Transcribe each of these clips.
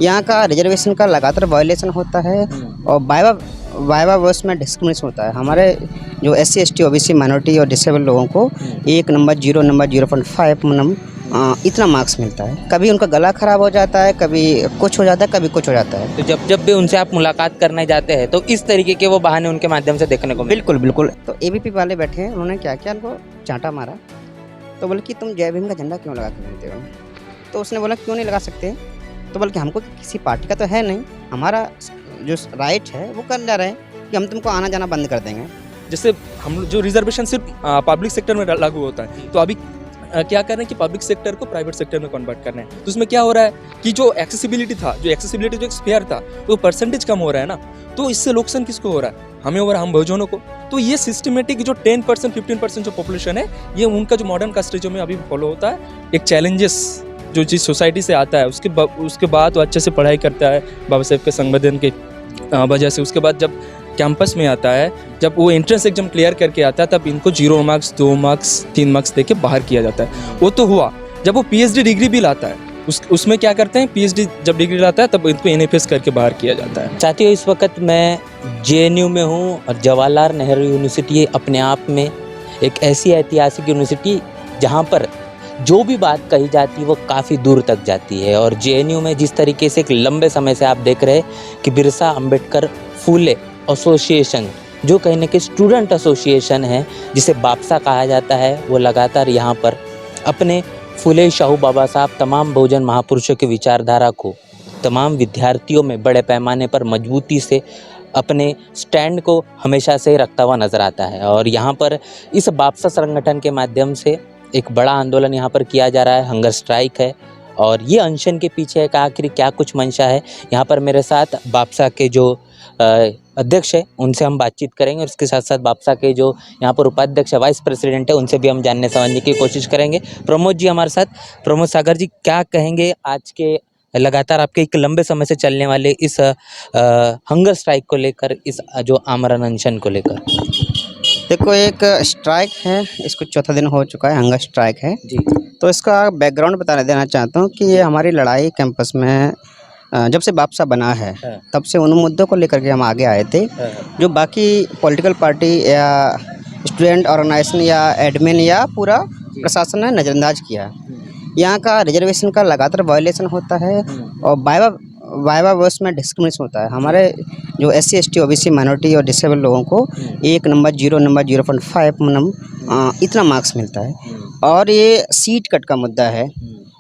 यहाँ का रिजर्वेशन का लगातार वायलेशन होता है और वाइवा वाइवा वर्स में डिस्क्रिमिनेशन होता है। हमारे जो SC ST OBC माइनॉरिटी और डिसेबल लोगों को 1 नंबर 0 नंबर 0.5 इतना मार्क्स मिलता है। कभी उनका गला खराब हो जाता है, कभी कुछ हो जाता है, कभी कुछ हो जाता है। तो जब जब भी उनसे आप मुलाकात करने जाते हैं तो इस तरीके के वो बहाने उनके माध्यम से देखने को मिलते बिल्कुल बिल्कुल। तो ABP वाले बैठे हैं, उन्होंने क्या किया, उनको चांटा मारा। तो बोले कि तुम जय भीम का झंडा क्यों लगा के घूमते हो? तो उसने बोला क्यों नहीं लगा सकते? तो बल्कि हमको किसी पार्टी का तो है नहीं, हमारा जो राइट है वो कर जा रहे हैं कि हम तुमको आना जाना बंद कर देंगे। जैसे हम जो रिजर्वेशन सिर्फ पब्लिक सेक्टर में लागू होता है, तो अभी क्या कर रहे हैं कि पब्लिक सेक्टर को प्राइवेट सेक्टर में कन्वर्ट कर रहे हैं। तो उसमें क्या हो रहा है कि जो एक्सेसिबिलिटी जो एक स्फेयर था, तो परसेंटेज कम हो रहा है ना, तो इससे नुकसान किसको हो रहा है? हमें हो रहा है, हम बहुजनों को। तो ये सिस्टमेटिक जो 10% 15% जो पॉपुलेशन है, ये उनका जो मॉडर्न कास्टेजों में अभी फॉलो होता है। एक चैलेंजेस जो चीज़ सोसाइटी से आता है, उसके बाद वो अच्छे से पढ़ाई करता है बाबा साहेब के संविधान की वजह से। उसके बाद जब कैंपस में आता है, जब वो एंट्रेंस एग्जाम क्लियर करके आता है, तब इनको 0 मार्क्स 2 मार्क्स 3 मार्क्स देके बाहर किया जाता है। वो तो हुआ, जब वो PhD डिग्री भी लाता है, उसमें क्या करते हैं, PhD जब डिग्री लाता है तब इनको NFS करके बाहर किया जाता है। साथियों, इस वक्त मैं JNU में हूँ और जवाहरलाल नेहरू यूनिवर्सिटी अपने आप में एक ऐसी ऐतिहासिक यूनिवर्सिटी जहाँ पर जो भी बात कही जाती है वो काफ़ी दूर तक जाती है। और JNU में जिस तरीके से एक लंबे समय से आप देख रहे हैं कि बिरसा अंबेडकर फूले एसोसिएशन, जो कहीं ना कहीं स्टूडेंट एसोसिएशन है जिसे बापसा कहा जाता है, वो लगातार यहाँ पर अपने फूले शाहू बाबा साहब तमाम बहुजन महापुरुषों की विचारधारा को तमाम विद्यार्थियों में बड़े पैमाने पर मजबूती से अपने स्टैंड को हमेशा से रखता हुआ नजर आता है। और यहाँ पर इस बापसा संगठन के माध्यम से एक बड़ा आंदोलन यहाँ पर किया जा रहा है, हंगर स्ट्राइक है। और ये अनशन के पीछे एक आखिर क्या कुछ मंशा है, यहाँ पर मेरे साथ बापसा के जो अध्यक्ष है उनसे हम बातचीत करेंगे, और इसके साथ साथ बापसा के जो यहाँ पर उपाध्यक्ष है, वाइस प्रेसिडेंट है, उनसे भी हम जानने समझने की कोशिश करेंगे। प्रमोद जी हमारे साथ। प्रमोद सागर जी, क्या कहेंगे आज के लगातार आपके एक लंबे समय से चलने वाले इस हंगर स्ट्राइक को लेकर, इस जो आमरण अनशन को लेकर? देखो, एक स्ट्राइक है, इसको चौथा दिन हो चुका है, हंगर स्ट्राइक है जी। तो इसका बैकग्राउंड बता देना चाहता हूँ कि ये हमारी लड़ाई कैंपस में जब से बापसा बना है तब से उन मुद्दों को लेकर के हम आगे आए थे, जो बाकी पॉलिटिकल पार्टी या स्टूडेंट ऑर्गेनाइजेशन या एडमिन या पूरा प्रशासन ने नज़रअंदाज किया। यहाँ का रिजर्वेशन का लगातार वायलेशन होता है और वाइवा वर्स में डिस्क्रिमिनेशन होता है। हमारे जो SC ST OBC माइनॉरिटी और डिसेबल लोगों को 1 नंबर 0 नंबर 0.5 इतना मार्क्स मिलता है। और ये सीट कट का मुद्दा है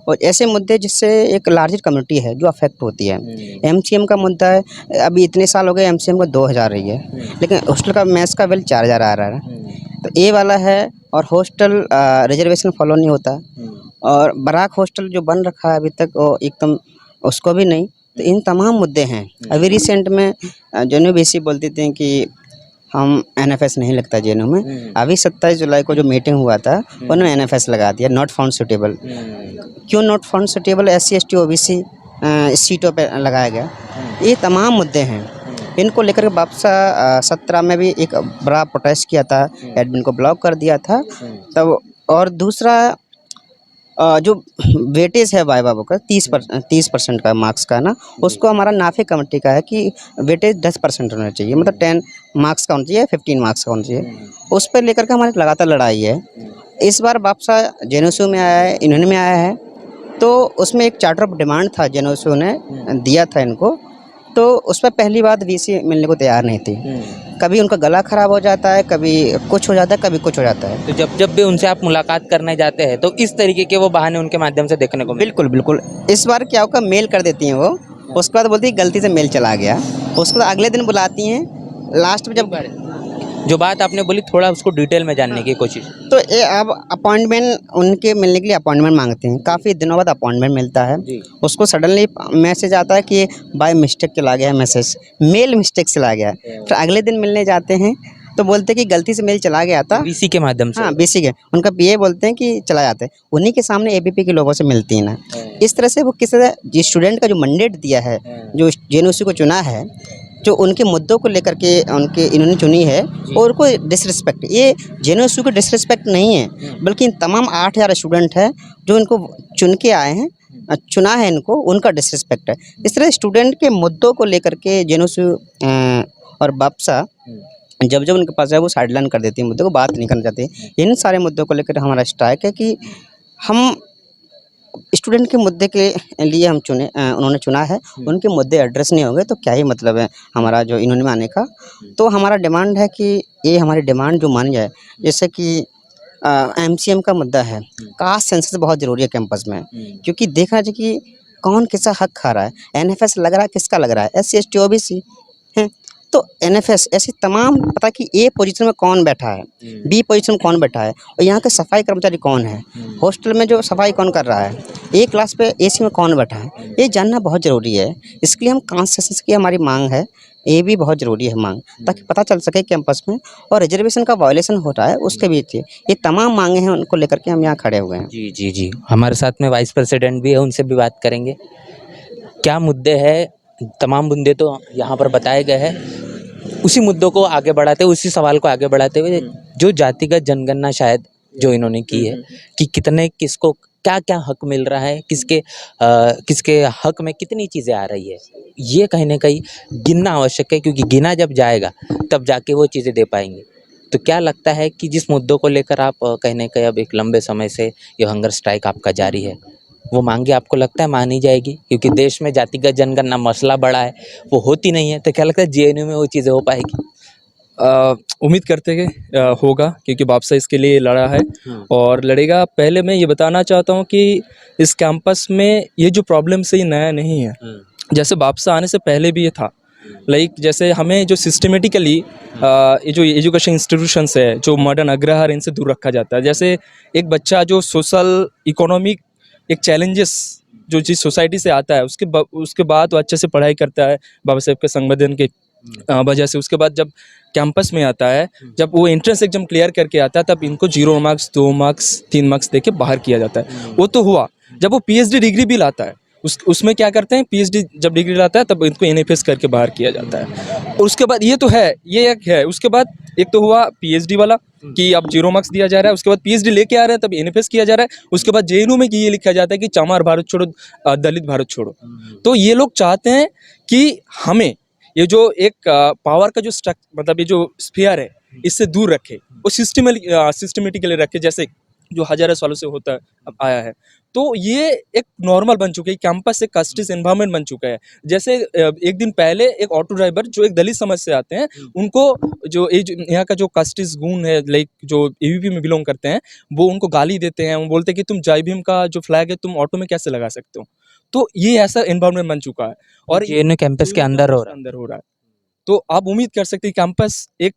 और ऐसे मुद्दे जिससे एक लार्जर कम्युनिटी है जो अफेक्ट होती है। MCM का मुद्दा है, अभी इतने साल हो गए MCM को 2000 रही है, लेकिन हॉस्टल का मेस का बिल 4000 आ रहा है। तो ये वाला है। और हॉस्टल रिजर्वेशन फॉलो नहीं होता, और बराक हॉस्टल जो बन रखा है अभी तक वो एकदम उसको भी नहीं। तो इन तमाम मुद्दे हैं। अभी रिसेंट में JNU BC बोलते थे कि हम NFS नहीं लगता JNU में। अभी 27 जुलाई को जो मीटिंग हुआ था उन्होंने NFS लगा दिया, नॉट फाउंड सुटेबल। क्यों not found suitable? SC ST OBC सीटों पे लगाया गया। ये तमाम मुद्दे हैं, इनको लेकर के बापसा 17 में भी एक बड़ा प्रोटेस्ट किया था, एडमिन को ब्लॉक कर दिया था तब। और दूसरा जो वेटेज है वाइवा का 30% का मार्क्स का ना, उसको हमारा नाफे कमेटी का है कि वेटेज 10% होना चाहिए, मतलब 10 मार्क्स का होना चाहिए, 15 मार्क्स का होना चाहिए। उस पर लेकर के हमारी लगातार लड़ाई है। इस बार बापसा JNU में आया है, इन्होंने में आया है, तो उसमें एक चार्टर ऑफ डिमांड था JNU ने दिया था इनको, तो उस पर पहली बात VC मिलने को तैयार नहीं थी। कभी उनका गला खराब हो जाता है, कभी कुछ हो जाता है, कभी कुछ हो जाता है। तो जब जब भी उनसे आप मुलाकात करने जाते हैं तो इस तरीके के वो बहाने उनके माध्यम से देखने को बिल्कुल बिल्कुल। इस बार क्या होगा, मेल कर देती हैं वो, उसके बाद बोलती है गलती से मेल चला गया, उसके बाद अगले दिन बुलाती हैं। लास्ट में जब जो बात आपने बोली, थोड़ा उसको डिटेल में जानने की कोशिश। तो ये अब अपॉइंटमेंट, उनके मिलने के लिए अपॉइंटमेंट मांगते हैं, काफ़ी दिनों बाद अपॉइंटमेंट मिलता है। उसको सडनली मैसेज आता है कि बाय मिस्टेक चला गया है, मैसेज मेल मिस्टेक चला गया है। फिर अगले दिन मिलने जाते हैं तो बोलते हैं कि गलती से मेल चला गया था, BC के माध्यम से। हाँ BC के, उनका PA बोलते हैं कि चला जाते हैं, उन्हीं के सामने ABP के लोगों से मिलती है ना। इस तरह से वो किस तरह जिस स्टूडेंट का जो मैंडेट दिया है, जो JNU को चुना है, जो उनके मुद्दों को लेकर के उनके इन्होंने चुनी है, और उनको डिसरिस्पेक्ट, ये JNU को डिसरिस्पेक्ट नहीं है, बल्कि इन तमाम 8000 स्टूडेंट है जो इनको चुन के आए हैं चुना है इनको, उनका डिसरिस्पेक्ट है। इस तरह स्टूडेंट के मुद्दों को लेकर के जेएनयू और बापसा जब जब उनके पास है वो साइडलाइन कर देती है, मुद्दों को बात नहीं करना चाहती। इन सारे मुद्दों को लेकर हमारा स्ट्राइक है कि हम स्टूडेंट के मुद्दे के लिए हम उन्होंने चुना है, उनके मुद्दे एड्रेस नहीं होंगे तो क्या ही मतलब है हमारा जो इन्होंने में आने का। तो हमारा डिमांड है कि ये हमारी डिमांड जो मान जाए, जैसे कि एमसीएम का मुद्दा है, कास्ट सेंसस बहुत ज़रूरी है कैंपस में, क्योंकि देखना चाहिए कि कौन किसका हक खा रहा है। एनएफएस लग रहा है किसका लग रहा है, एससी एसटी ओबीसी हैं, तो एनएफएस ऐसी तमाम पता कि ए पोजीशन में कौन बैठा है, बी पोजीशन में कौन बैठा है, और यहाँ के सफाई कर्मचारी कौन है, हॉस्टल में जो सफाई कौन कर रहा है, ए क्लास पे एसी में कौन बैठा है, ये जानना बहुत ज़रूरी है। इसके लिए हम कांसेशन की हमारी मांग है, ये भी बहुत ज़रूरी है मांग, ताकि पता चल सके कैंपस में और रिजर्वेशन का वायलेशन हो रहा है उसके बीच ये तमाम मांगे हैं, उनको लेकर के हम यहाँ खड़े हुए हैं। जी जी जी, हमारे साथ में वाइस प्रेसिडेंट भी है, उनसे भी बात करेंगे। क्या मुद्दे हैं, तमाम मुद्दे तो यहाँ पर बताए गए हैं। उसी मुद्दों को आगे बढ़ाते हुए, उसी सवाल को आगे बढ़ाते हुए, जो जातिगत जनगणना शायद जो इन्होंने की है कि कितने किसको क्या क्या हक मिल रहा है, किसके हक में कितनी चीज़ें आ रही है, ये कहीं ना कहीं गिनना आवश्यक है, क्योंकि गिना जब जाएगा तब जाके वो चीज़ें दे पाएंगे। तो क्या लगता है कि जिस मुद्दों को लेकर आप कहीं ना कहीं अब एक लंबे समय से ये हंगर स्ट्राइक आपका जारी है, वो मांगे आपको लगता है मानी जाएगी? क्योंकि देश में जातिगत जनगणना मसला बड़ा है, वो होती नहीं है, तो क्या लगता है जेएनयू में वो चीज़ें हो पाएगी? उम्मीद करते हैं कि होगा, क्योंकि बापसा इसके लिए लड़ा है और लड़ेगा। पहले मैं ये बताना चाहता हूँ कि इस कैंपस में ये जो प्रॉब्लम्स है ये नया नहीं है, जैसे बापसा आने से पहले भी ये था। लाइक जैसे हमें जो सिस्टमेटिकली ये जो एजुकेशन इंस्टीट्यूशंस है, जो मॉडर्न अग्रहार, इनसे दूर रखा जाता है। जैसे एक बच्चा जो सोशल इकोनॉमिक एक चैलेंजेस जो चीज़ सोसाइटी से आता है, उसके बाद वो अच्छे से पढ़ाई करता है बाबा साहेब के संविधान के वजह से। उसके बाद जब कैंपस में आता है, जब वो एंट्रेंस एग्जाम क्लियर करके आता है, तब इनको 0 मार्क्स 2 मार्क्स 3 मार्क्स देके बाहर किया जाता है। वो तो हुआ, जब वो पीएचडी डिग्री भी लाता है, उसमें क्या करते हैं, पीएचडी जब डिग्री लाता है तब इनको एनएफएस करके बाहर किया जाता है। और उसके बाद ये तो है, ये एक है। उसके बाद एक तो हुआ पीएचडी वाला कि अब 0 मार्क्स दिया जा रहा है, उसके बाद पीएचडी लेके आ रहे हैं तब एनएफएस किया जा रहा है। उसके बाद जेएनयू में ये लिखा जाता है कि चमार भारत छोड़ो, दलित भारत छोड़ो। तो ये लोग चाहते हैं कि हमें ये जो एक पावर का जो मतलब ये जो स्फीयर है, इससे दूर रखे, वो सिस्टमेटिकली रखे, जैसे जो हजारों सालों से होता है, अब आया है। तो ये एक नॉर्मल बन चुका है, कैंपस एक कास्टिस एनवायरनमेंट बन चुका है। जैसे एक दिन पहले एक ऑटो ड्राइवर जो एक दलित समाज से आते हैं, उनको जो यहाँ का जो कास्टिस गुण है, लाइक जो एबीपी में बिलोंग करते हैं, वो उनको गाली देते हैं। वो बोलते हैं कि तुम जय भीम का जो फ्लैग है तुम ऑटो में कैसे लगा सकते हो। तो ये ऐसा एनवायरनमेंट बन चुका है और जेएनयू कैंपस के अंदर हो रहा है। तो आप उम्मीद कर सकते हैं कैंपस एक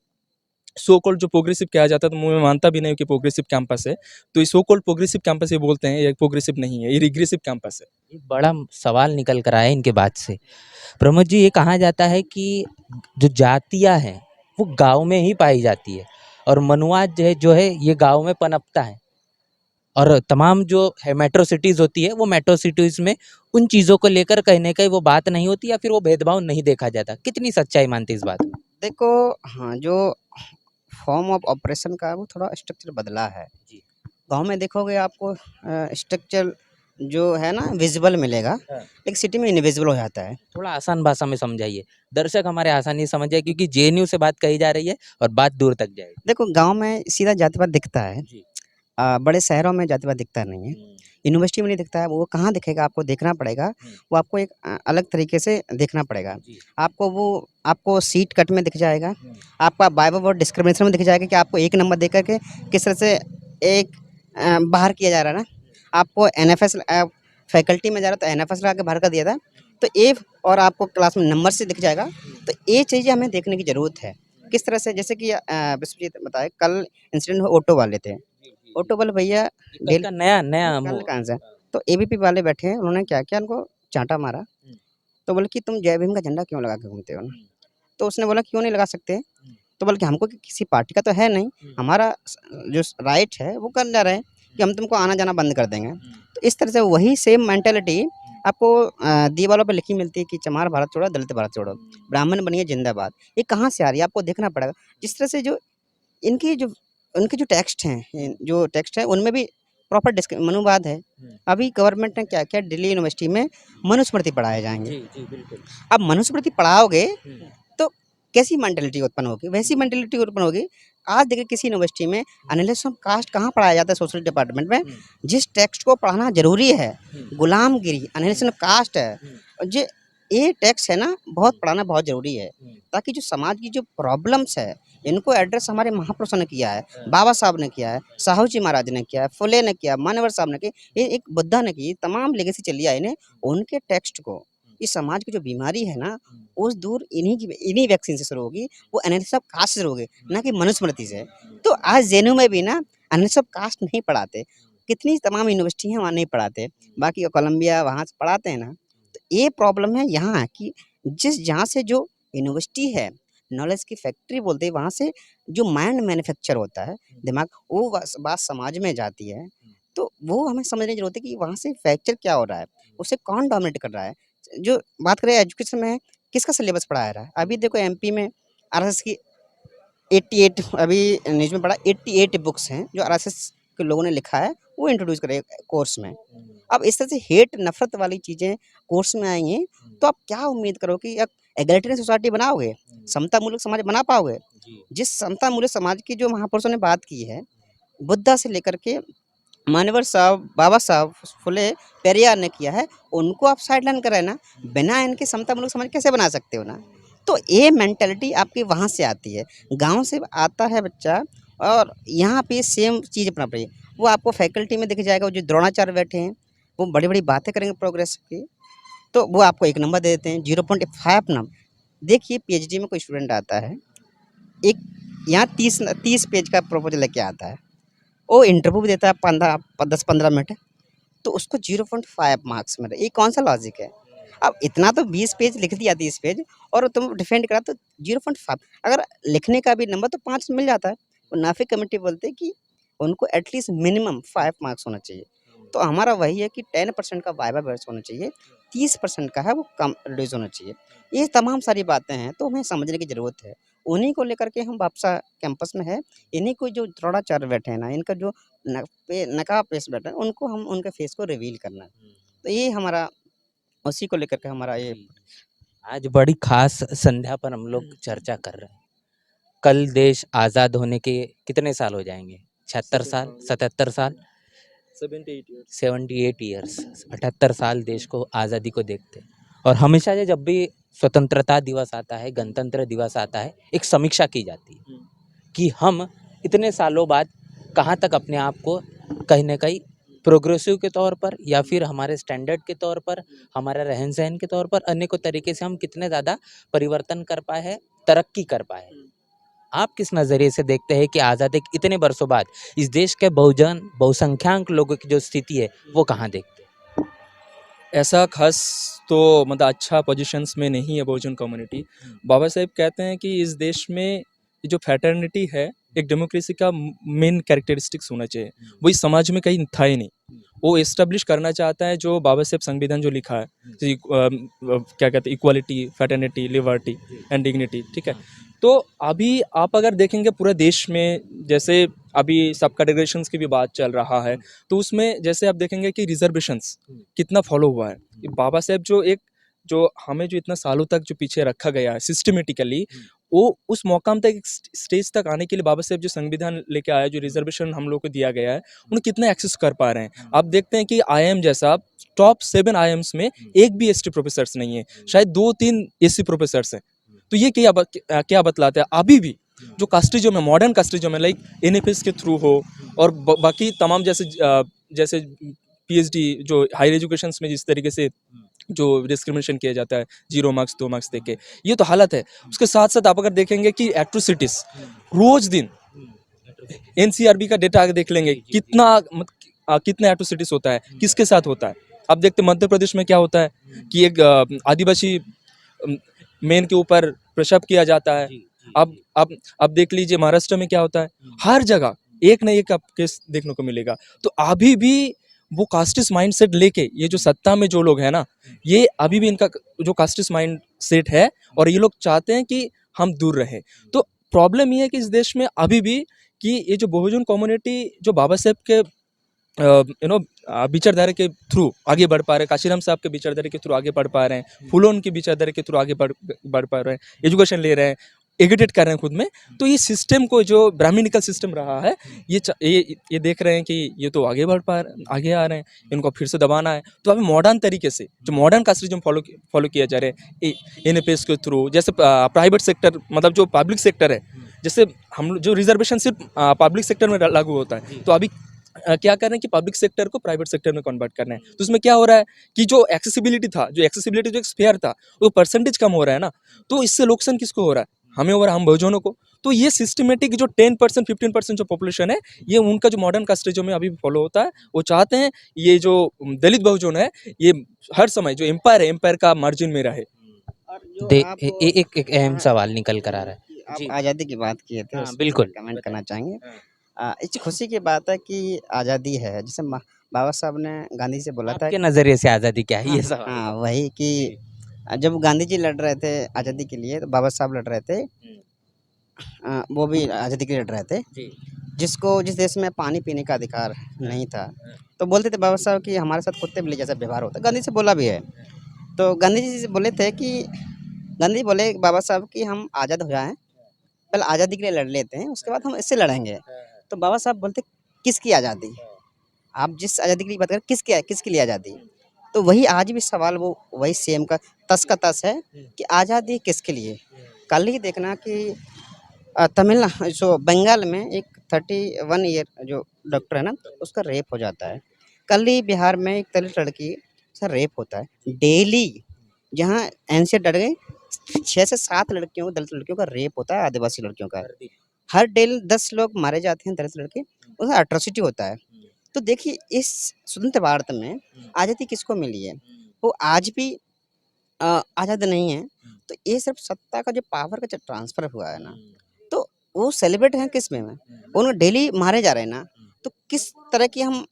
सो कॉल्ड जो प्रोग्रेसिव कहा जाता है, तो मैं मानता भी नहीं कि प्रोग्रेसिव कैंपस है। तो ये सो कॉल्ड प्रोग्रेसिव कैंपस ये बोलते हैं, ये प्रोग्रेसिव नहीं है, ये रिग्रेसिव कैंपस है। एक बड़ा सवाल निकल कर आया इनके बात से प्रमोद जी। ये कहा जाता है कि जो जातियां हैं वो गांव में ही पाई जाती है, और मनुवाद जो है ये गांव में पनपता है, और तमाम जो है मेट्रो सिटीज़ होती है, वो मेट्रो सिटीज़ में उन चीज़ों को लेकर कहीं ना कहीं वो बात नहीं होती, या फिर वो भेदभाव नहीं देखा जाता। कितनी सच्चाई मानती इस बात में? देखो, हाँ, जो फॉर्म ऑफ ऑपरेशन का है वो थोड़ा स्ट्रक्चर बदला है। गाँव में देखोगे आपको स्ट्रक्चर जो है ना विजिबल मिलेगा, लेकिन सिटी में इनविजिबल हो जाता है। थोड़ा आसान भाषा में समझाइए, दर्शक हमारे आसानी से समझ जाए, क्योंकि जेएनयू से बात कही जा रही है और बात दूर तक जाएगी। देखो, गाँव में सीधा जातिवाद दिखता है, जी। बड़े शहरों में जातिवाद दिखता नहीं है, यूनिवर्सिटी में नहीं दिखता है। वो कहाँ दिखेगा, आपको देखना पड़ेगा, वो आपको एक अलग तरीके से देखना पड़ेगा। आपको सीट कट में दिख जाएगा, आपका बाय बर्थ डिस्क्रिमिनेशन में दिख जाएगा कि आपको 1 नंबर देकर के किस तरह से एक बाहर किया जा रहा है ना। आपको एनएफएस फैकल्टी में जा रहा है तो एनएफएस लगा के बाहर कर दिया था, तो ए और आपको क्लास में नंबर से दिख जाएगा। तो ये चीज़ें हमें देखने की ज़रूरत है। किस तरह से, जैसे कि विश्वजीत बताए, कल इंसिडेंट ऑटो वाले थे, ऑटो वाले भैया का नया कहाँ से, तो एबीपी वाले बैठे हैं, उन्होंने क्या किया, उनको चांटा मारा। तो बोले कि तुम जय भीम का झंडा क्यों लगा के घूमते हो ना। तो उसने बोला क्यों नहीं लगा सकते, तो बोले कि हमको किसी पार्टी का तो है नहीं, हमारा जो राइट है वो कर जा रहे हैं कि हम तुमको आना जाना बंद कर देंगे। तो इस तरह से वही सेम मेंटेलिटी आपको दीवारों पे लिखी मिलती है कि चमार भारत छोड़ो, दलित भारत छोड़ो, ब्राह्मण बनिए जिंदाबाद। ये कहाँ से आ रही है, आपको देखना पड़ेगा। जिस तरह से जो इनकी जो उनके जो टेक्स्ट हैं, उनमें भी प्रॉपर मनुवाद है। अभी गवर्नमेंट ने क्या किया, दिल्ली यूनिवर्सिटी में मनुस्मृति पढ़ाए जाएंगे। जी बिल्कुल। अब मनुस्मृति पढ़ाओगे तो कैसी मेंटेलिटी उत्पन्न होगी, वैसी मेंटेलिटी उत्पन्न होगी। आज देखिए किसी यूनिवर्सिटी में एनालिसिस ऑफ कास्ट कहाँ पढ़ाया जाता है, सोशल डिपार्टमेंट में। जिस टेक्स्ट को पढ़ाना जरूरी है, गुलामगिरी, एनालिसिस ऑफ कास्ट है, जो ये टेक्स्ट है ना, बहुत पढ़ाना बहुत जरूरी है, ताकि जो समाज की जो प्रॉब्लम्स है इनको एड्रेस हमारे महापुरुषों ने किया है। बाबा साहब ने किया है, साहू जी महाराज ने किया है, फुले ने किया, मानवर साहब ने किया, ये एक बुद्धा ने की, तमाम लेगेसी चली आई ने। उनके टेक्स्ट को इस समाज की जो बीमारी है ना, उस दूर इन्हीं वैक्सीन से शुरू होगी, वो एनालिसिस ऑफ कास्ट से शुरू होगी, ना कि मनुस्मृति से। तो आज जेएनयू में भी ना एनालिसिस ऑफ कास्ट नहीं पढ़ाते, कितनी तमाम यूनिवर्सिटी हैं वहाँ नहीं पढ़ाते, बाकी कोलंबिया वहाँ से पढ़ाते हैं ना। तो ये प्रॉब्लम है यहाँ कि जहाँ से जो यूनिवर्सिटी है, नॉलेज की फैक्ट्री बोलते हैं, वहाँ से जो माइंड मैन्युफैक्चर होता है, दिमाग, वो बात समाज में जाती है। तो वो हमें समझने की जरूरत है कि वहाँ से फैक्चर क्या हो रहा है, उसे कौन डोमिनेट कर रहा है। जो बात करें एजुकेशन में, किसका सिलेबस पढ़ाया रहा है। अभी देखो एमपी में आरएसएस की 88, अभी न्यूज़ में पढ़ा 88 बुक्स हैं जो आरएसएस के लोगों ने लिखा है, वो इंट्रोड्यूस करे कोर्स में। अब इस तरह से हेट, नफरत वाली चीज़ें कोर्स में आएंगी, तो आप क्या उम्मीद करो कि एक एगलिटरियन सोसाइटी बनाओगे, समता मूलक समाज बना पाओगे। जिस समता मूलक समाज की जो महापुरुषों ने बात की है, बुद्धा से लेकर के मानवर साहब, बाबा साहब, फुले, पेरियार ने किया है, उनको आप साइडलाइन करें ना, बिना इनके समता मूलक समाज कैसे बना सकते हो ना। तो ये मेंटालिटी आपकी वहाँ से आती है, गांव से आता है बच्चा, और यहाँ पे सेम चीज़ अपना पड़ी। वो आपको फैकल्टी में दिख जाएगा, वो जो द्रोणाचार्य बैठे हैं, वो बड़ी बड़ी बातें करेंगे प्रोग्रेस की, तो वो आपको 1 नंबर दे देते हैं, 0.5 नंबर। देखिए पीएचडी में कोई स्टूडेंट आता है, एक यहाँ 30 पेज का प्रपोजल लेके आता है, वो इंटरव्यू भी देता है 10-15 मिनट, तो उसको 0.5 मार्क्स मिले। ये कौन सा लॉजिक है। अब इतना तो 20 पेज लिख दिया, 30 पेज, और तुम डिफेंड करा तो 0.5, अगर लिखने का भी नंबर तो 5 मिल जाता है। वो नाफिक कमेटी बोलते हैं कि उनको एटलीस्ट मिनिमम 5 मार्क्स होना चाहिए। तो हमारा वही है कि 10% का वाइवा बेस होना चाहिए, 30% का है वो कम रिड्यूस होना चाहिए। ये तमाम सारी बातें हैं, तो हमें समझने की ज़रूरत है। उन्हीं को लेकर के हम वापसा कैंपस में है, इन्हीं को जो द्रोणाचार्य बैठे हैं ना, इनका जो नकाब पेश बैठा है, उनको हम उनके फेस को रिवील करना है। तो ये हमारा, उसी को लेकर के हमारा ये। आज बड़ी खास संध्या पर हम लोग चर्चा कर रहे हैं। कल देश आज़ाद होने के कितने साल हो जाएंगे? 76 साल, 77 साल, 78 ईयर्स, 78 साल देश को आज़ादी को देखते हैं। और हमेशा से जब भी स्वतंत्रता दिवस आता है, गणतंत्र दिवस आता है, एक समीक्षा की जाती है कि हम इतने सालों बाद कहाँ तक अपने आप को कहीं ना कहीं प्रोग्रेसिव के तौर पर, या फिर हमारे स्टैंडर्ड के तौर पर, हमारे रहन सहन के तौर पर, अनेकों तरीके से हम कितने ज़्यादा परिवर्तन कर पाए हैं, तरक्की कर पाए हैं। आप किस नज़रिए से देखते हैं कि आज़ादी के इतने वर्षों बाद इस देश के बहुसंख्यक लोगों की जो स्थिति है वो कहाँ देखते हैं? ऐसा खास तो मतलब अच्छा पोजीशंस में नहीं है बहुजन कम्युनिटी। बाबा साहेब कहते हैं कि इस देश में ये जो फैटर्निटी है, एक डेमोक्रेसी का मेन कैरेक्टरिस्टिक्स होना चाहिए, वो इस समाज में कहीं था ही नहीं। वो एस्टेब्लिश करना चाहता है जो बाबा साहेब संविधान जो लिखा है, क्या कहते हैं, equality, fraternity, liberty and dignity, ठीक है। तो अभी आप अगर देखेंगे पूरे देश में, जैसे अभी सब कैटेगराइजेशंस की भी बात चल रहा है, तो उसमें जैसे आप देखेंगे कि रिजर्वेशंस कितना फॉलो हुआ है। बाबा साहेब जो हमें जो इतना सालों तक जो पीछे रखा गया है सिस्टमेटिकली, वो उस मौकाम तक, एक स्टेज तक आने के लिए बाबा साहेब जो संविधान लेके आया, जो रिजर्वेशन हम लोग को दिया गया है, उन्हें कितना एक्सेस कर पा रहे हैं। आप देखते हैं कि IIM जैसा टॉप 7 IIMs में एक भी ST प्रोफेसर्स नहीं है, शायद 2-3 SC प्रोफेसर्स हैं। तो ये क्या बतलाते हैं, अभी भी जो कास्टिज्म है, मॉडर्न कास्टिज्म है, लाइक NFS के थ्रू हो, और बाकी तमाम जैसे PhD जो हायर एजुकेशन में जिस तरीके से जो डिस्क्रिमिनेशन किया जाता है, 0 मार्क्स 2 मार्क्स देके, ये तो हालत है। उसके साथ साथ आप अगर देखेंगे कि एट्रोसिटीज रोज दिन, NCRB का डेटा आगे देख लेंगे, कितना एट्रोसिटीज होता है, किसके साथ होता है। आप देखते मध्य प्रदेश में क्या होता है कि एक आदिवासी मेन के ऊपर प्रसव किया जाता है। अब देख लीजिए महाराष्ट्र में क्या होता है, हर जगह एक न एक केस देखने को मिलेगा। तो अभी भी वो कास्टिस्ट माइंडसेट लेके ये जो सत्ता में जो लोग हैं ना, ये अभी भी इनका जो कास्टिस्ट माइंडसेट है, और ये लोग चाहते हैं कि हम दूर रहें। तो प्रॉब्लम ये है कि इस देश में अभी भी कि ये जो बहुजन कम्युनिटी जो बाबा साहेब के विचारधारा के थ्रू आगे बढ़ पा रहे हैं, काशीराम साहब के विचारधारा के थ्रू आगे बढ़ पा रहे हैं, फूलों की विचारधारा के थ्रू आगे बढ़ पा रहे हैं, एजुकेशन ले रहे हैं, एजुकेट कर रहे हैं खुद में। तो ये सिस्टम को जो ब्राह्मणिकल सिस्टम रहा है, ये देख रहे हैं कि ये तो आगे आ रहे हैं, इनको फिर से दबाना है। तो अभी मॉडर्न तरीके से जो मॉडर्न कास्टिज्म फॉलो किया जा रहा है एनएपीएस के थ्रू, जैसे प्राइवेट सेक्टर मतलब जो पब्लिक सेक्टर है, जैसे हम जो रिजर्वेशन सिर्फ पब्लिक सेक्टर में लागू होता है, तो अभी क्या कर रहे हैं कि पब्लिक सेक्टर को प्राइवेट सेक्टर में कन्वर्ट करना है। तो उसमें क्या हो रहा है कि जो एक्सेसिबिलिटी जो एक स्फेयर था, वो परसेंटेज कम हो रहा है ना। तो इससे नुकसान किसको हो रहा है? हमें और हम बहुजनों को। तो ये सिस्टमेटिक जो 10% 15% जो पॉपुलेशन है, ये उनका जो मॉडर्न कास्टिज्म में अभी फॉलो होता है। वो चाहते हैं ये जो दलित बहुजन है, ये हर समय जो एम्पायर का मार्जिन में रहे। और जो दे आप एक अहम सवाल निकल कर आ रहा है। कि आप जी। आज़ादी की बात किए थे, हाँ, उस पर बिल्कुल। कमेंट करना बताएँ। चाहेंगे। हाँ। इस खुशी की बात है कि आज़ादी है, जैसे बाबा साहब ने गांधी जी से बोला था। आपके नज़रिए से आज़ादी क्या है? हाँ ये सवाल है। हाँ, वही जी। कि जब गांधी जी लड़ रहे थे आज़ादी के लिए, तो बाबा साहब लड़ रहे थे, हुँ। वो भी आज़ादी के लिए लड़ रहे थे। जी। जिस देश में पानी पीने का अधिकार नहीं था, हाँ। तो बोलते थे बाबा साहब कि हमारे साथ कुत्ते बिल्ली जैसा व्यवहार होता है। गांधी से बोला भी है। तो गांधी जी से बोले थे कि गांधी जी बोले बाबा साहब कि हम आज़ाद हो जाएं, पहले आज़ादी के लिए लड़ लेते हैं, उसके बाद हम इससे लड़ेंगे। तो बाबा साहब बोलते किसकी आज़ादी? आप जिस आज़ादी की बात कर रहे हैं, किसके लिए आज़ादी? तो वही आज भी सवाल वो वही सेम का तस है कि आज़ादी किसके लिए? कल ही देखना कि बंगाल में एक 31 ईयर जो डॉक्टर है ना, उसका रेप हो जाता है। कल ही बिहार में एक दलित लड़की का रेप होता है। डेली जहाँ एनसीआर डर गए, 6 से 7 लड़कियों को दलित लड़कियों का रेप होता है, आदिवासी लड़कियों का। हर डेली 10 लोग मारे जाते हैं दलित लड़के, उसमें एट्रोसिटी होता है। तो देखिए इस स्वतंत्र भारत में आज़ादी किसको मिली है? वो आज भी आज़ाद नहीं है। तो ये सिर्फ सत्ता का जो पावर का जो ट्रांसफ़र हुआ है ना, तो वो सेलिब्रेट हैं किस में? वो लोग डेली मारे जा रहे हैं ना, तो किस तरह की हम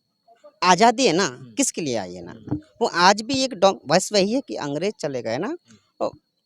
आज़ादी है ना, किसके लिए आई है ना? वो आज भी एक बस वही है कि अंग्रेज़ चले गए ना,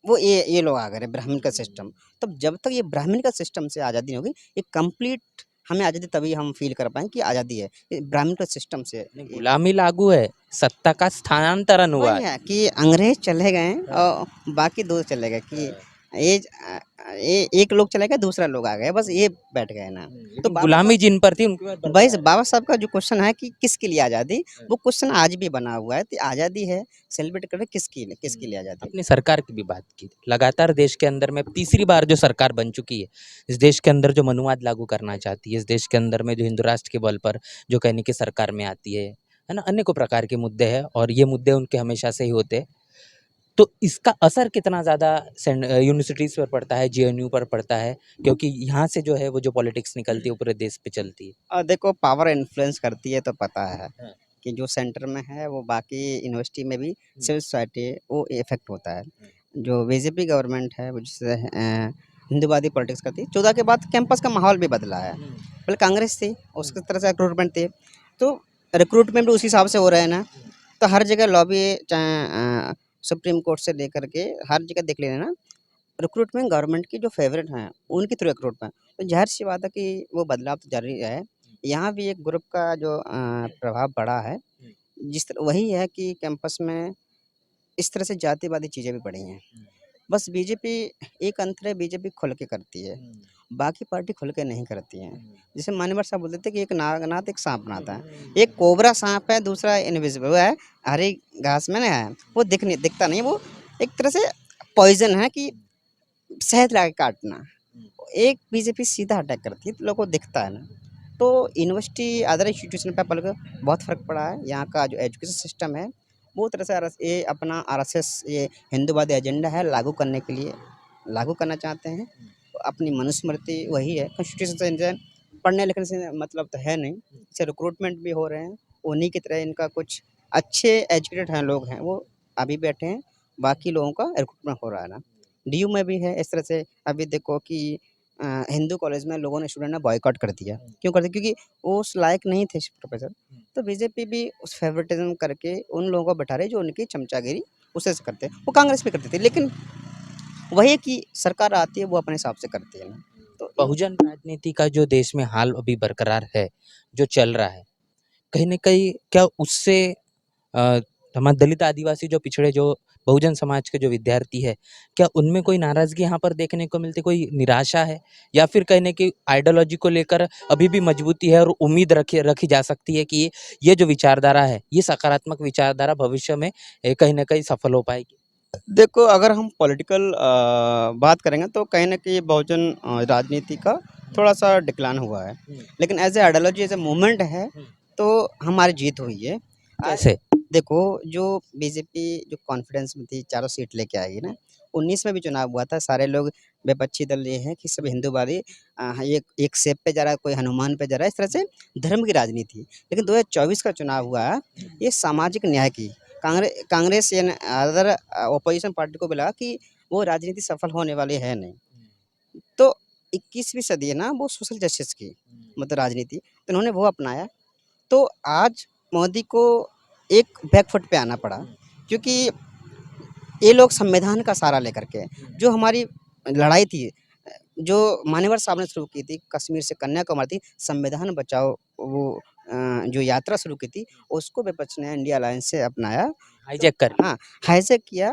वो ये लोग आ गए ब्राह्मण का सिस्टम। तब जब तक ये ब्राह्मण का सिस्टम से आज़ादी नहीं होगी, ये कंप्लीट हमें आज़ादी तभी हम फ़ील कर पाएँगे कि आज़ादी है। ये ब्राह्मण का सिस्टम से नहीं, ये गुलामी लागू है, सत्ता का स्थानांतरण हुआ वही है। है कि अंग्रेज़ चले गए हाँ। और बाकी 2 चले गए कि हाँ। एक लोग चले गए, दूसरा लोग आ गए, बस ये बैठ गए ना। तो लेकिन बाबा गुलामी साहब जिन पर थी उनके बाद वही बरकरार से है। बाबा साहब का जो क्वेश्चन है कि किसके लिए आज़ादी, हाँ। वो क्वेश्चन आज भी बना हुआ है कि आज़ादी है, सेलिब्रेट कर रहे हैं किसके लिए आज़ादी? आपने सरकार की भी बात की। लगातार देश के अंदर में तीसरी बार जो सरकार बन चुकी है, इस देश के अंदर जो मनुवाद लागू करना चाहती है, इस देश के अंदर में जो हिंदू राष्ट्र के बल पर जो कहने की सरकार में आती है ना? अनेकों प्रकार के मुद्दे हैं और ये मुद्दे उनके हमेशा से ही होते हैं। तो इसका असर कितना ज़्यादा यूनिवर्सिटीज़ पर पड़ता है, जेएनयू पर पड़ता है? क्योंकि यहाँ से जो है वो जो पॉलिटिक्स निकलती है वो पूरे देश पे चलती है। देखो पावर इन्फ्लुएंस करती है तो पता है हाँ। कि जो सेंटर में है वो बाकी यूनिवर्सिटी में भी सिविल सोसाइटी वो इफ़ेक्ट होता है। जो बीजेपी गवर्नमेंट है वो जिससे हिंदूवादी पॉलिटिक्स करती है, 14 के बाद कैंपस का माहौल भी बदला है। पहले कांग्रेस थी, उसकी तरह से रिक्रूटमेंट थी, तो रिक्रूटमेंट भी उसी हिसाब से हो रहा है ना। तो हर जगह लॉबी चाहे सुप्रीम कोर्ट से लेकर के हर जगह देख लेना, रिक्रूटमेंट गवर्नमेंट की जो फेवरेट हैं, उनके थ्रू रिक्रूटमेंट। तो ज़ाहिर-सी बात है कि वो बदलाव तो जारी है। यहाँ भी एक ग्रुप का जो प्रभाव पड़ा है, जिस तरह वही है कि कैंपस में इस तरह से जातिवादी चीज़ें भी बढ़ी हैं। बस बीजेपी एक अंतर है, बीजेपी खुल के करती है, बाकी पार्टी खुल के नहीं करती हैं। जैसे मान्यवर साहब बोलते थे कि एक नागनाथ एक साँप नाथ है। एक कोबरा साँप है, दूसरा इनविजिबल वो है, हरी घास में ना है, वो दिखता नहीं है, वो एक तरह से पॉइज़न है कि शहद ला के काटना। एक बीजेपी सीधा अटैक करती है तो लोगों को दिखता है ना। तो यूनिवर्सिटी अदर इंस्टीट्यूशन पे पल बहुत फ़र्क पड़ा है। यहाँ का जो एजुकेशन सिस्टम है, वो तरह से ये अपना आरएसएस ये हिंदूवादी एजेंडा है लागू करने के लिए लागू करना चाहते हैं। तो अपनी मनुस्मृति वही है, कॉन्स्टिट्यूशन से इनसे पढ़ने लिखने से मतलब तो है नहीं। इससे रिक्रूटमेंट भी हो रहे हैं, उन्हीं की तरह इनका कुछ अच्छे एजुकेटेड हैं लोग हैं, वो अभी बैठे हैं, बाकी लोगों का रिक्रूटमेंट हो रहा है ना। डीयू में भी है इस तरह से। अभी देखो कि हिंदू कॉलेज में लोगों ने स्टूडेंट ने बॉयकॉट कर दिया। क्यों कर दिया? क्योंकि वो उस लायक नहीं थे प्रोफ़ेसर। तो बीजेपी भी उस फ़ेवरेटिज़्म करके उन लोगों को बैठा रही है जो उनकी चमचागिरी उसे से करते हैं। वो कांग्रेस भी करती थी, लेकिन वही है कि सरकार आती है वो अपने हिसाब से करती है ना। तो इन बहुजन राजनीति का जो देश में हाल अभी बरकरार है, जो चल रहा है, कहीं न कहीं क्या उससे हमारे दलित आदिवासी जो पिछड़े जो बहुजन समाज के जो विद्यार्थी है, क्या उनमें कोई नाराज़गी यहाँ पर देखने को मिलती, कोई निराशा है? या फिर कहीं न कहीं आइडियोलॉजी को लेकर अभी भी मजबूती है और उम्मीद रखी रखी जा सकती है कि ये जो विचारधारा है, ये सकारात्मक विचारधारा भविष्य में कहीं न कहीं सफल हो पाएगी? देखो, अगर हम पॉलिटिकल बात करेंगे तो कहीं न कहीं बहुजन राजनीति का थोड़ा-सा डिक्लाइन हुआ है। लेकिन as a ideology, as a movement है, तो हमारी जीत हुई है। कैसे? देखो, जो बीजेपी जो कॉन्फिडेंस में थी, चारों सीट लेके आएगी ना, 19 में भी चुनाव हुआ था, सारे लोग विपक्षी दल ये हैं कि सब हिंदूवादी एक सेब पे जा रहा है, कोई हनुमान पे जा रहा है, इस तरह से धर्म की राजनीति। लेकिन 2024 का चुनाव हुआ, ये सामाजिक न्याय की। कांग्रेस या अदर ऑपोजिशन पार्टी को भी लगा कि वो राजनीति सफल होने वाली है नहीं। तो 21वीं सदी है ना, वो सोशल जस्टिस की मतलब राजनीति, तो उन्होंने वो अपनाया। तो आज मोदी को एक बैकफुट पे आना पड़ा, क्योंकि ये लोग संविधान का सहारा लेकर के जो हमारी लड़ाई थी, जो मान्यवर साहब ने शुरू की थी, कश्मीर से कन्याकुमारी थी, संविधान बचाओ, वो जो यात्रा शुरू की थी, उसको विपक्ष ने इंडिया अलायंस से अपनाया। हाईजैक कर हाँ, हाईजैक किया,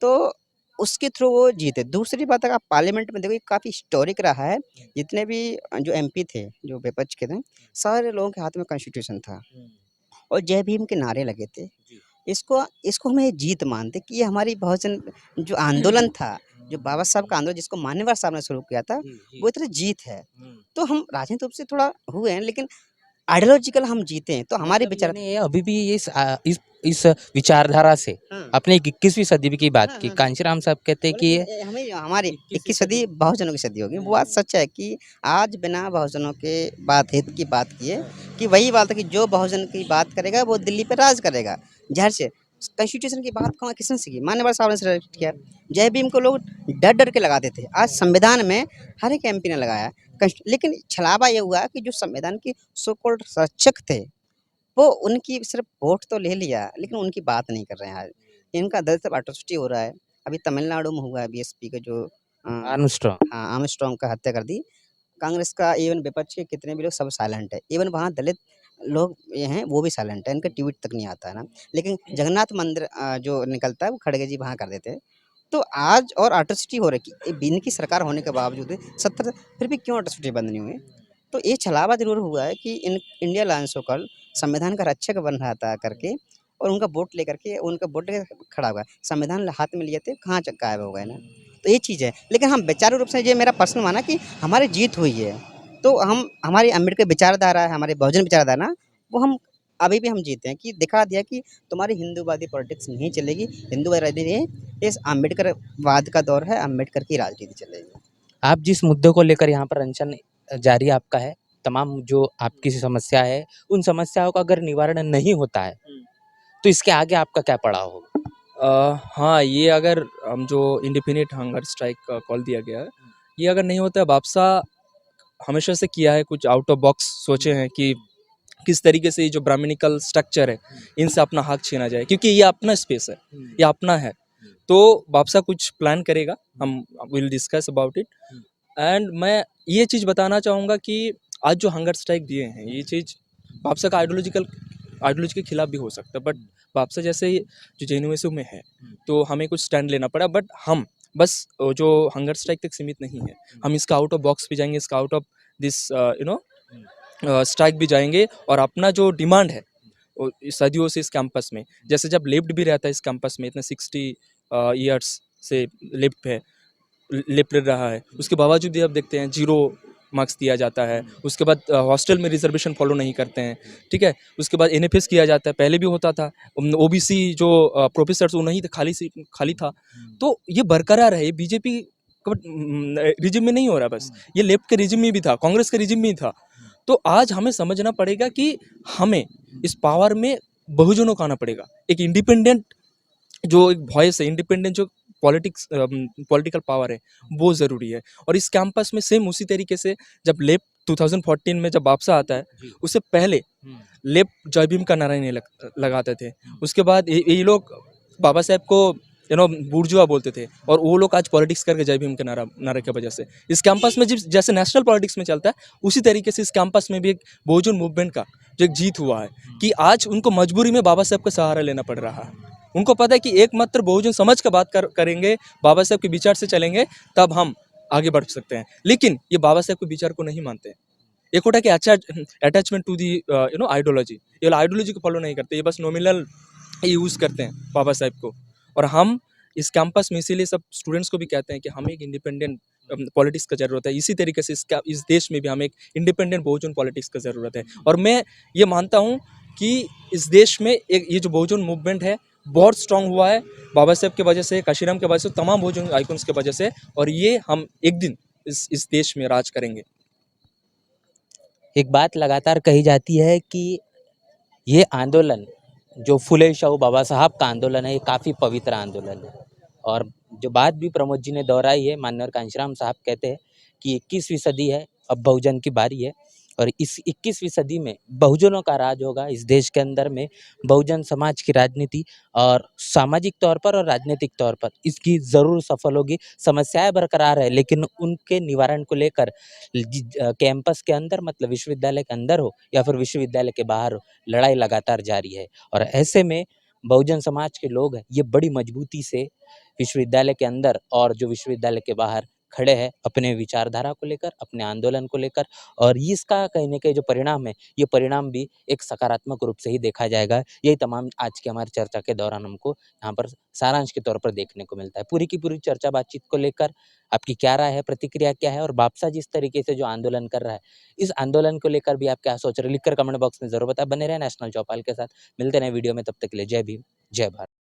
तो उसके थ्रू वो जीते। दूसरी बात, अगर आप पार्लियामेंट में देखो, ये काफ़ी हिस्टोरिक रहा है। जितने भी जो एमपी थे, जो विपक्ष के थे, सारे लोगों के हाथ में कॉन्स्टिट्यूशन था और जय भीम के नारे लगे थे। इसको इसको हम ये जीत मानते कि ये हमारी बहुजन जो आंदोलन था, जो बाबा साहब का आंदोलन जिसको मान्यवर साहब ने शुरू किया था, वो इतना जीत है। तो हम राजनीतिक रूप से थोड़ा हुए हैं, लेकिन आइडियोलॉजिकल हम जीते हैं, तो हमारी मतलब विचार। यानी अभी भी इस विचारधारा से हाँ। अपने 21वीं सदी की बात हाँ, की, हाँ, हाँ। कांशीराम साहब कहते हैं कि ये हमें हमारी 21वीं 21 सदी बहुजनों की सदी होगी। वो बात सच है कि आज बिना बहुजनों के बात हित की बात किए, कि वही बात है कि जो बहुजन की बात करेगा वो दिल्ली पे राज करेगा। ज़ाहिर से कॉन्स्टिट्यूशन की बात कहाँ किसने सी की? मान्यवर साहब ने सिलेक्ट किया। जय भीम को लोग डर-डर के लगाते थे। आज संविधान में हर एक एमपी ने लगाया। लेकिन छलावा ये हुआ कि जो संविधान के सो कॉल्ड संरक्षक थे, वो उनकी सिर्फ वोट तो ले लिया, लेकिन उनकी बात नहीं कर रहे हैं आज। इनका दरअसल एट्रोसिटी हो रहा है। अभी तमिलनाडु में हुआ है, बीएसपी का जो आर्मस्ट्रांग हाँ, आर्मस्ट्रांग का हत्या कर दी। कांग्रेस का इवन विपक्ष के कितने भी लोग सब साइलेंट है। इवन वहाँ दलित लोग ये हैं, वो भी साइलेंट है, इनका ट्वीट तक नहीं आता है ना। लेकिन जगन्नाथ मंदिर जो निकलता है, वो खड़गे जी वहाँ कर देते हैं। तो आज और एट्रोसिटी हो रही है कि इनकी सरकार होने के बावजूद 70 फिर भी क्यों एट्रोसिटी बंद नहीं हुई? तो ये छलावा ज़रूर हुआ है कि इन इंडिया अलायंस होकर संविधान का रक्षक बन रहा था करके, और उनका वोट लेकर के उनका वोट लेके खड़ा हुआ। संविधान हाथ में लिए थे, कहाँ च गायब हो गए ना। तो ये चीज़ है। लेकिन हम वैचारिक रूप से, ये मेरा पर्सनल मानना कि हमारी जीत हुई है। तो हम हमारी अम्बेडकर विचारधारा है, हमारी बहुजन विचारधारा, वो हम अभी भी हम जीते हैं, कि दिखा दिया कि तुम्हारी हिंदूवादी पॉलिटिक्स नहीं चलेगी, हिंदूवादी राजनीति नहीं, इस अम्बेडकरवाद का दौर है, अम्बेडकर की राजनीति चलेगी। आप जिस मुद्दे को लेकर यहाँ पर अनशन जारी आपका है, तमाम जो आपकी समस्या है, उन समस्याओं का अगर निवारण नहीं होता है, तो इसके आगे आपका क्या पड़ाव होगा? हाँ, ये अगर हम जो इंडेफिनिट हंगर स्ट्राइक का कॉल दिया गया है, ये अगर नहीं होता है, बापसा हमेशा से किया है, कुछ आउट ऑफ बॉक्स सोचे हैं कि किस तरीके से ये जो ब्राह्मणिकल स्ट्रक्चर है, इनसे अपना हक छीना जाए, क्योंकि ये अपना स्पेस है, ये अपना है। तो बापसा कुछ प्लान करेगा, हम will discuss about it. And मैं ये चीज़ बताना चाहूँगा कि आज जो हंगर स्ट्राइक दिए हैं, ये चीज़ बापसा का आइडियोलॉजी के खिलाफ भी हो सकता है, बट बापसा जैसे जो जेएनयू में है, तो हमें कुछ स्टैंड लेना पड़ा। बट हम बस जो हंगर स्ट्राइक तक सीमित नहीं है, हम इसका आउट ऑफ बॉक्स भी जाएंगे, इसका आउट ऑफ दिस स्ट्राइक भी जाएंगे, और अपना जो डिमांड है वो सदियों से इस कैंपस में, जैसे जब लेफ्ट भी रहता है इस कैंपस में, इतने 60 ईयर्स से लेफ्ट रहा है, उसके बावजूद भी अब देखते हैं 0 मार्क्स दिया जाता है। उसके बाद हॉस्टल में रिजर्वेशन फॉलो नहीं करते हैं, ठीक है। उसके बाद एनएफएस किया जाता है, पहले भी होता था। ओबीसी जो प्रोफेसर्स वो नहीं थे, खाली था। तो ये बरकरार है, ये बीजेपी रिजिम में नहीं हो रहा, बस ये लेफ्ट के रिजिम में भी था, कांग्रेस के रिजिम में भी था। तो आज हमें समझना पड़ेगा कि हमें इस पावर में बहुजनों का आना पड़ेगा। एक इंडिपेंडेंट जो एक वॉइस है, इंडिपेंडेंट जो पॉलिटिकल पावर है, वो ज़रूरी है। और इस कैंपस में सेम उसी तरीके से जब लेफ्ट 2014 में जब वापसा आता है, उससे पहले लेफ्ट जय भीम का नारा नहीं लगाते थे। उसके बाद ये लोग बाबा साहेब को बुर्जुआ बोलते थे, और वो लोग आज पॉलिटिक्स करके जय भीम के नारे की वजह से इस कैंपस में जिस जैसे नेशनल पॉलिटिक्स में चलता है, उसी तरीके से इस कैंपस में भी एक बहुजन मूवमेंट का जो एक जीत हुआ है कि आज उनको मजबूरी में बाबा साहब का सहारा लेना पड़ रहा है। उनको पता है कि एकमात्र बहुजन समझ का बात करेंगे, बाबा साहब के विचार से चलेंगे, तब हम आगे बढ़ सकते हैं। लेकिन ये बाबा साहब के विचार को नहीं मानते। एक होता है कि अच्छा अटैचमेंट टू दी आइडियोलॉजी, ये आइडियोलॉजी को फॉलो नहीं करते, ये बस नॉमिनल यूज़ करते हैं बाबा साहब को। और हम इस कैंपस में इसीलिए सब स्टूडेंट्स को भी कहते हैं कि हमें एक इंडिपेंडेंट पॉलिटिक्स का ज़रूरत है। इसी तरीके से इस देश में भी हमें एक इंडिपेंडेंट बहुजन पॉलिटिक्स का ज़रूरत है। और मैं ये मानता हूँ कि इस देश में एक ये जो बहुजन मूवमेंट है बहुत स्ट्रांग हुआ है बाबा साहब की वजह से, काशीराम की वजह से, तमाम बहुजन आइकन्स की वजह से, और ये हम एक दिन इस देश में राज करेंगे। एक बात लगातार कही जाती है कि ये आंदोलन जो फुले शाहू बाबा साहब का आंदोलन है, ये काफ़ी पवित्र आंदोलन है। और जो बात भी प्रमोद जी ने दोहराई है, माननीय कांशीराम साहब कहते हैं कि 21वीं सदी है, अब बहुजन की बारी है, और इस 21वीं सदी में बहुजनों का राज होगा इस देश के अंदर में। बहुजन समाज की राजनीति और सामाजिक तौर पर और राजनीतिक तौर पर इसकी ज़रूर सफल होगी। समस्याएं बरकरार है, लेकिन उनके निवारण को लेकर कैंपस के अंदर, मतलब विश्वविद्यालय के अंदर हो या फिर विश्वविद्यालय के बाहर हो, लड़ाई लगातार जारी है। और ऐसे में बहुजन समाज के लोग हैं, ये बड़ी मजबूती से विश्वविद्यालय के अंदर और जो विश्वविद्यालय के बाहर खड़े हैं अपने विचारधारा को लेकर, अपने आंदोलन को लेकर। और इसका कहने के जो परिणाम है, ये परिणाम भी एक सकारात्मक रूप से ही देखा जाएगा। यही तमाम आज की हमारी चर्चा के दौरान हमको यहाँ पर सारांश के तौर पर देखने को मिलता है। पूरी की पूरी चर्चा बातचीत को लेकर आपकी क्या राय है, प्रतिक्रिया क्या है, और बापसा जिस तरीके से जो आंदोलन कर रहा है, इस आंदोलन को लेकर भी आप क्या सोच रहे हैं, लिखकर कमेंट बॉक्स में जरूर बताएं। बने रहे नेशनल चौपाल के साथ, मिलते हैं नए वीडियो में, तब तक के लिए जय भीम, जय भारत।